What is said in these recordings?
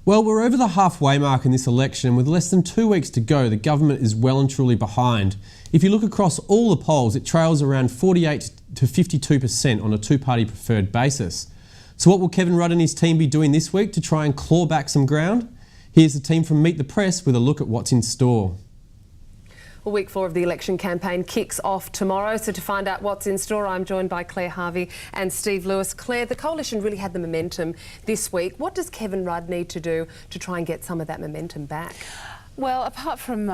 Well, we're over the halfway mark in this election, and with less than 2 weeks to go, the government is well and truly behind. If you look across all the polls, it trails around 48 to 52% on a two-party preferred basis. So what will Kevin Rudd and his team be doing this week to try and claw back some ground? Here's the team from Meet the Press with a look at what's in store. Well, week 4 of the election campaign kicks off tomorrow. So to find out what's in store, I'm joined by Claire Harvey and Steve Lewis. Claire, the coalition really had the momentum this week. What does Kevin Rudd need to do to try and get some of that momentum back? Well, apart from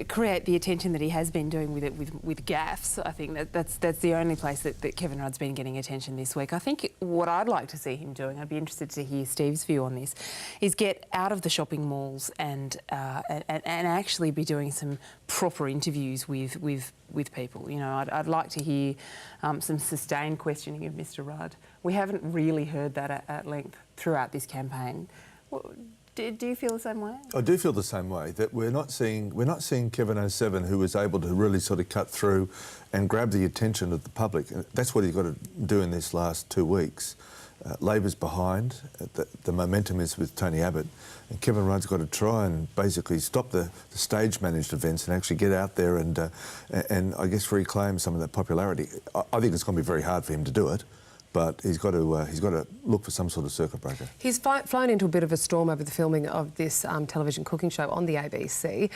create the attention that he has been doing with gaffes, I think that's the only place that Kevin Rudd's been getting attention this week. I think what I'd like to see him doing, I'd be interested to hear Steve's view on this, is get out of the shopping malls and actually be doing some proper interviews with people. You know, I'd like to hear some sustained questioning of Mr. Rudd. We haven't really heard that at length throughout this campaign. Do you feel the same way? I do feel the same way, that we're not seeing Kevin 07, who was able to really sort of cut through and grab the attention of the public. That's what he's got to do in this last 2 weeks. Labor's behind. The momentum is with Tony Abbott, and Kevin Rudd's got to try and basically stop the stage-managed events and actually get out there and I guess reclaim some of that popularity. I think it's going to be very hard for him to do it, but he's got to look for some sort of circuit breaker. He's flown into a bit of a storm over the filming of this television cooking show on the ABC.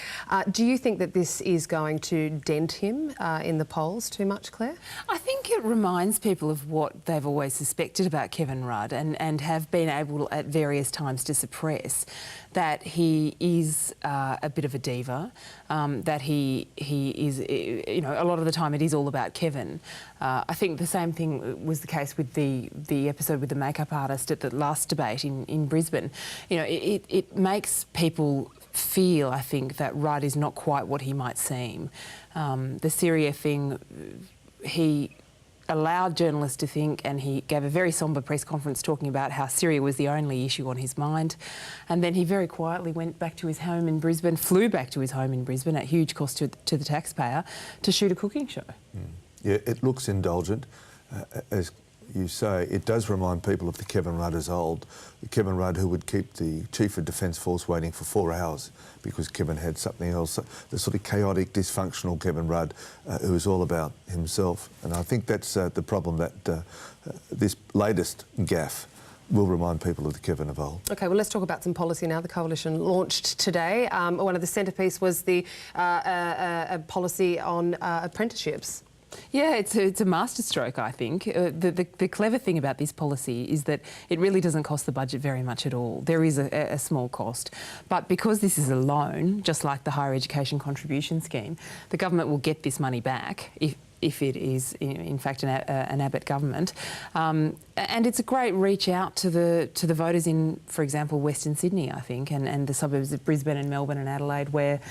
Do you think that this is going to dent him in the polls too much, Claire? I think it reminds people of what they've always suspected about Kevin Rudd and have been able at various times to suppress, that he is a bit of a diva, that he is, you know, a lot of the time it is all about Kevin. I think the same thing was the case with the episode with the makeup artist at the last debate in Brisbane. You know, it makes people feel, I think, that Rudd is not quite what he might seem. The Syria thing, he allowed journalists to think, and he gave a very sombre press conference talking about how Syria was the only issue on his mind. And then he very quietly went back to his home in Brisbane, flew back to his home in Brisbane at huge cost to the taxpayer to shoot a cooking show. Yeah, it looks indulgent. As you say, it does remind people of the Kevin Rudd as old. The Kevin Rudd who would keep the Chief of Defence Force waiting for 4 hours because Kevin had something else. The sort of chaotic, dysfunctional Kevin Rudd who is all about himself. And I think that's the problem, that this latest gaffe will remind people of the Kevin of old. OK, well, let's talk about some policy now. The coalition launched today. One of the centrepiece was the policy on apprenticeships. Yeah, it's a masterstroke, I think. The clever thing about this policy is that it really doesn't cost the budget very much at all. There is a small cost. But because this is a loan, just like the Higher Education Contribution Scheme, the government will get this money back if it is, in fact, an Abbott government. And it's a great reach out to the voters in, for example, Western Sydney, I think, and the suburbs of Brisbane and Melbourne and Adelaide, where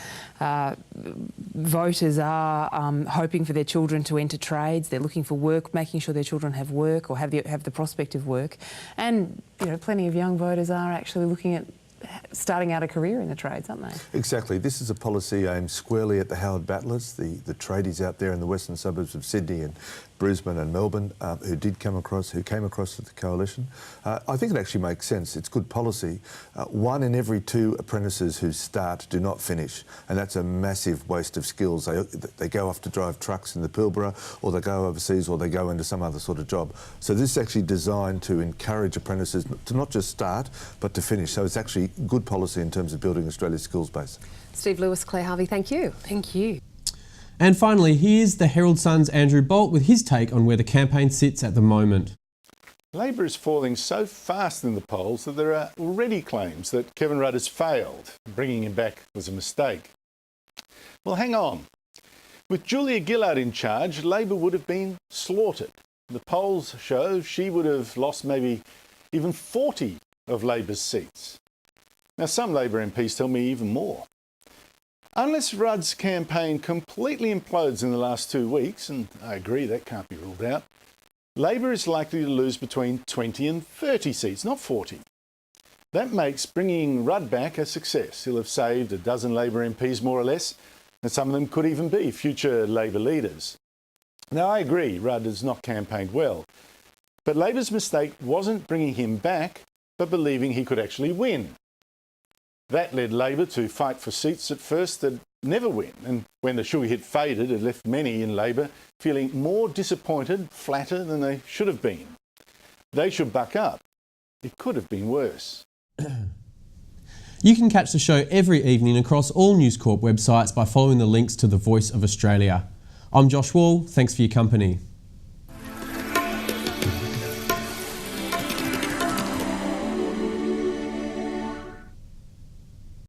voters are hoping for their children to enter trades. They're looking for work, making sure their children have work or have the prospect of work. And, you know, plenty of young voters are actually looking at starting out a career in the trades, aren't they? Exactly. This is a policy aimed squarely at the Howard Battlers, the tradies out there in the western suburbs of Sydney and Brisbane and Melbourne who came across to the coalition. I think it actually makes sense. It's good policy. 1 in every 2 apprentices who start do not finish, and that's a massive waste of skills. They go off to drive trucks in the Pilbara, or they go overseas, or they go into some other sort of job. So this is actually designed to encourage apprentices to not just start, but to finish. So it's actually good policy in terms of building Australia's skills base. Steve Lewis, Claire Harvey, thank you. Thank you. And finally, here's the Herald Sun's Andrew Bolt with his take on where the campaign sits at the moment. Labor is falling so fast in the polls that there are already claims that Kevin Rudd has failed. Bringing him back was a mistake. Well, hang on. With Julia Gillard in charge, Labor would have been slaughtered. The polls show she would have lost maybe even 40 of Labor's seats. Now, some Labor MPs tell me even more. Unless Rudd's campaign completely implodes in the last 2 weeks, and I agree that can't be ruled out, Labor is likely to lose between 20 and 30 seats, not 40. That makes bringing Rudd back a success. He'll have saved a dozen Labor MPs more or less, and some of them could even be future Labor leaders. Now, I agree Rudd has not campaigned well, but Labor's mistake wasn't bringing him back, but believing he could actually win. That led Labor to fight for seats at first that never win, and when the sugar hit faded, it left many in Labor feeling more disappointed, flatter than they should have been. They should buck up. It could have been worse. You can catch the show every evening across all News Corp websites by following the links to the Voice of Australia. I'm Josh Wall, thanks for your company.